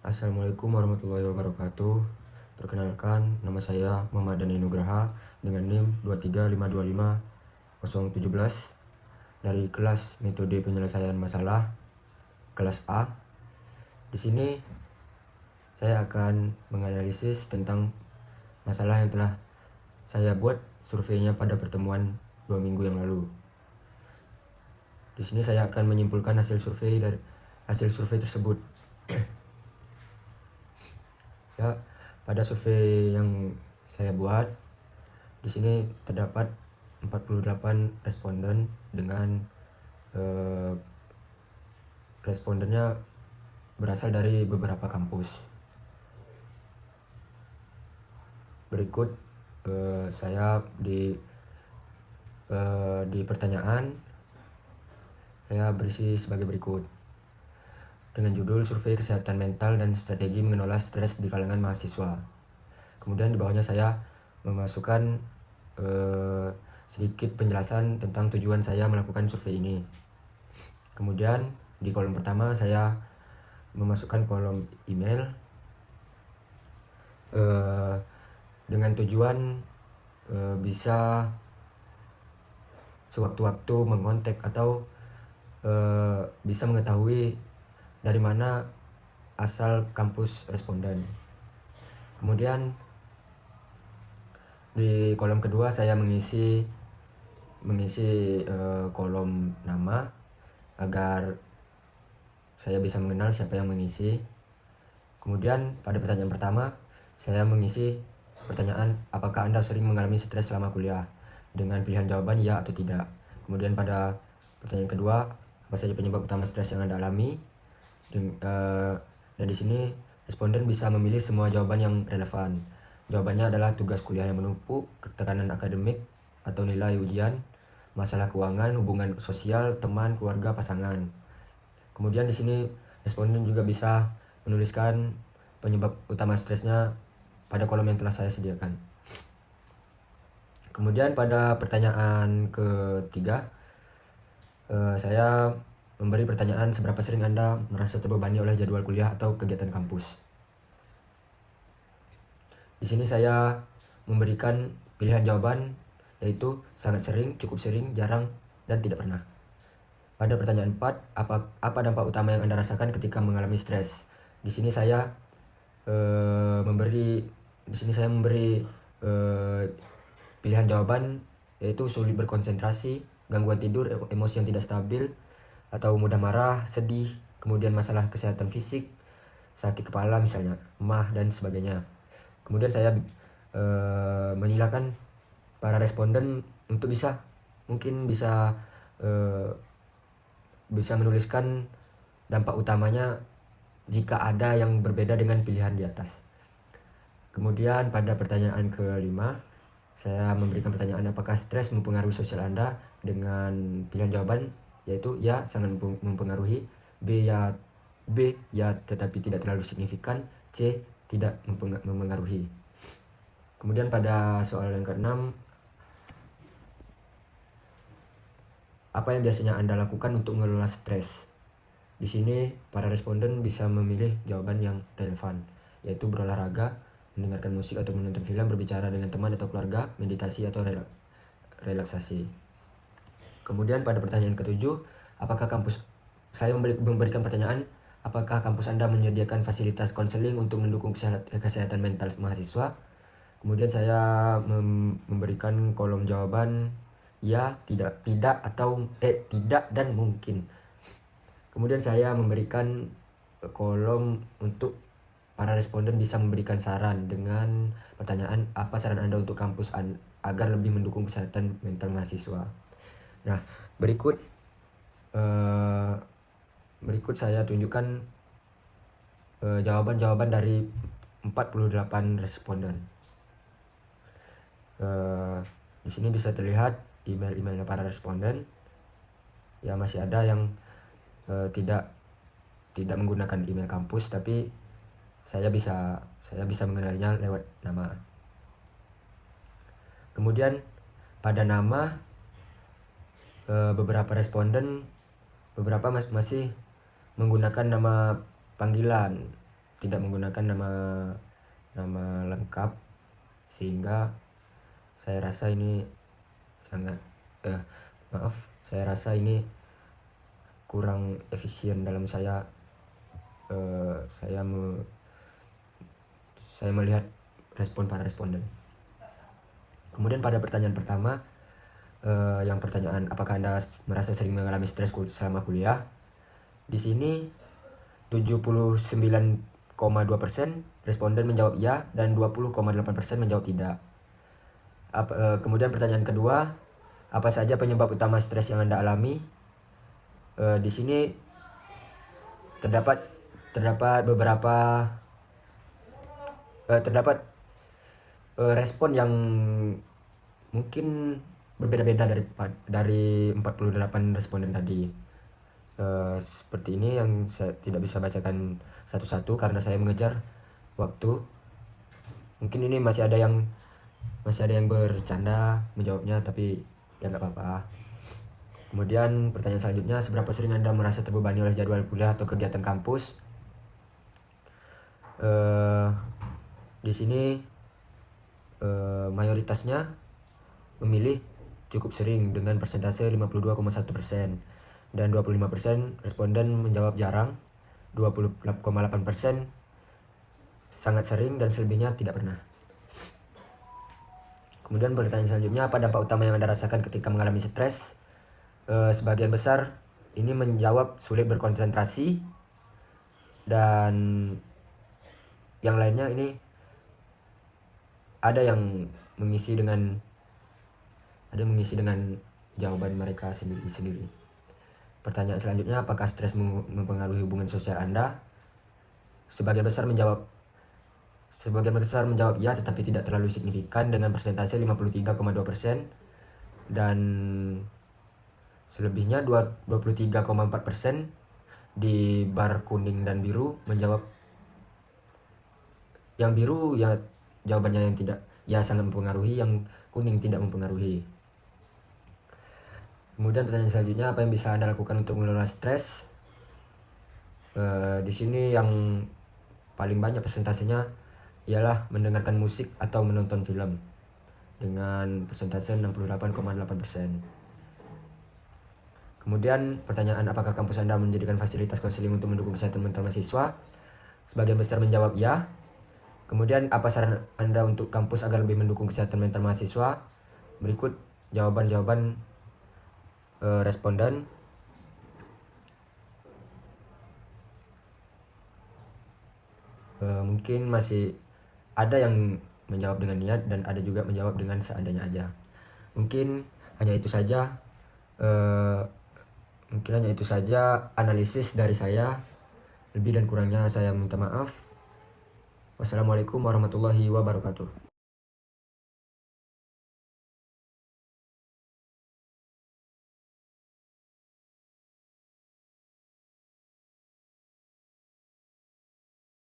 Assalamualaikum warahmatullahi wabarakatuh. Perkenalkan, nama saya Muhammad Dani Nugraha dengan NIM 235255017 dari kelas Metode Penyelesaian Masalah kelas A. Di sini saya akan menganalisis tentang masalah yang telah saya buat surveinya pada pertemuan 2 minggu yang lalu. Di sini saya akan menyimpulkan hasil survei tersebut. Ya, pada survei yang saya buat, di sini terdapat 48 responden dengan respondennya berasal dari beberapa kampus. Berikut saya di pertanyaan saya berisi sebagai berikut. Dengan judul Survei Kesehatan Mental dan Strategi Mengelola Stres di Kalangan Mahasiswa. Kemudian di bawahnya saya memasukkan sedikit penjelasan tentang tujuan saya melakukan survei ini. Kemudian di kolom pertama saya memasukkan kolom email dengan tujuan bisa sewaktu-waktu mengontak atau bisa mengetahui dari mana asal kampus responden. Kemudian di kolom kedua saya mengisi kolom nama agar saya bisa mengenal siapa yang mengisi. Kemudian pada pertanyaan pertama saya mengisi pertanyaan, apakah Anda sering mengalami stres selama kuliah, dengan pilihan jawaban ya atau tidak. Kemudian pada pertanyaan kedua, apa saja penyebab utama stres yang Anda alami. Dan di sini responden bisa memilih semua jawaban yang relevan. Jawabannya adalah tugas kuliah yang menumpuk, tekanan akademik atau nilai ujian, masalah keuangan, hubungan sosial, teman, keluarga, pasangan. Kemudian di sini responden juga bisa menuliskan penyebab utama stresnya pada kolom yang telah saya sediakan. Kemudian pada pertanyaan ketiga, saya memberi pertanyaan, seberapa sering Anda merasa terbebani oleh jadwal kuliah atau kegiatan kampus. Di sini saya memberikan pilihan jawaban, yaitu sangat sering, cukup sering, jarang, dan tidak pernah. Pada pertanyaan 4, apa dampak utama yang Anda rasakan ketika mengalami stres? Di sini saya memberi pilihan jawaban, yaitu sulit berkonsentrasi, gangguan tidur, emosi yang tidak stabil, atau mudah marah, sedih, kemudian masalah kesehatan fisik, sakit kepala misalnya, emah, dan sebagainya. Kemudian saya menyilakan para responden untuk bisa menuliskan dampak utamanya jika ada yang berbeda dengan pilihan di atas. Kemudian pada pertanyaan kelima, saya memberikan pertanyaan, apakah stres mempengaruhi sosial Anda, dengan pilihan jawaban yaitu ya, sangat mempengaruhi, B ya tetapi tidak terlalu signifikan, C tidak mempengaruhi. Kemudian pada soal yang keenam, apa yang biasanya Anda lakukan untuk mengelola stres? Di sini para responden bisa memilih jawaban yang relevan, yaitu berolahraga, mendengarkan musik atau menonton film, berbicara dengan teman atau keluarga, meditasi atau relaksasi. Kemudian pada pertanyaan ketujuh, saya memberikan pertanyaan, apakah kampus Anda menyediakan fasilitas konseling untuk mendukung kesehatan mental mahasiswa? Kemudian saya memberikan kolom jawaban ya, tidak, atau tidak dan mungkin. Kemudian saya memberikan kolom untuk para responden bisa memberikan saran dengan pertanyaan, apa saran Anda untuk kampus agar lebih mendukung kesehatan mental mahasiswa. Nah, berikut saya tunjukkan jawaban-jawaban dari 48 responden. Di sini bisa terlihat email-emailnya para responden. Ya, masih ada yang tidak menggunakan email kampus, tapi saya bisa mengenalinya lewat nama. Kemudian pada nama, beberapa responden masih menggunakan nama panggilan, tidak menggunakan nama lengkap, sehingga saya rasa ini kurang efisien dalam saya melihat respon para responden. Kemudian pada pertanyaan pertama, yang pertanyaan apakah Anda merasa sering mengalami stres selama kuliah? Di sini 79,2% responden menjawab ya dan 20,8% menjawab tidak. Kemudian pertanyaan kedua, apa saja penyebab utama stres yang Anda alami? Di sini terdapat beberapa respon yang mungkin berbeda-beda dari 48 responden tadi. Seperti ini yang saya tidak bisa bacakan satu-satu karena saya mengejar waktu. Mungkin ini masih ada yang bercanda menjawabnya, tapi ya nggak apa-apa. Kemudian pertanyaan selanjutnya, seberapa sering Anda merasa terbebani oleh jadwal kuliah atau kegiatan kampus? Di sini mayoritasnya memilih cukup sering dengan persentase 52,1%, dan 25% responden menjawab jarang, 20,8% sangat sering, dan selebihnya tidak pernah. Kemudian pertanyaan selanjutnya, apa dampak utama yang Anda rasakan ketika mengalami stres? Sebagian besar ini menjawab sulit berkonsentrasi, dan yang lainnya ini ada yang mengisi dengan jawaban mereka sendiri. Pertanyaan selanjutnya, apakah stres mempengaruhi hubungan sosial Anda? Sebagian besar menjawab ya, tetapi tidak terlalu signifikan dengan persentase 53,2%, dan selebihnya 23,4% di bar kuning dan biru menjawab. Yang biru ya jawabannya yang tidak, ya sangat mempengaruhi, yang kuning tidak mempengaruhi. Kemudian pertanyaan selanjutnya, apa yang bisa Anda lakukan untuk mengelola stres? Di sini yang paling banyak persentasenya ialah mendengarkan musik atau menonton film dengan persentase 68,8%. Kemudian pertanyaan, apakah kampus Anda menjadikan fasilitas konseling untuk mendukung kesehatan mental mahasiswa? Sebagian besar menjawab ya. Kemudian, apa saran Anda untuk kampus agar lebih mendukung kesehatan mental mahasiswa? Berikut jawaban responden. Mungkin masih ada yang menjawab dengan niat dan ada juga menjawab dengan seadanya aja. Mungkin hanya itu saja analisis dari saya. Lebih dan kurangnya saya minta maaf. Wassalamualaikum warahmatullahi wabarakatuh.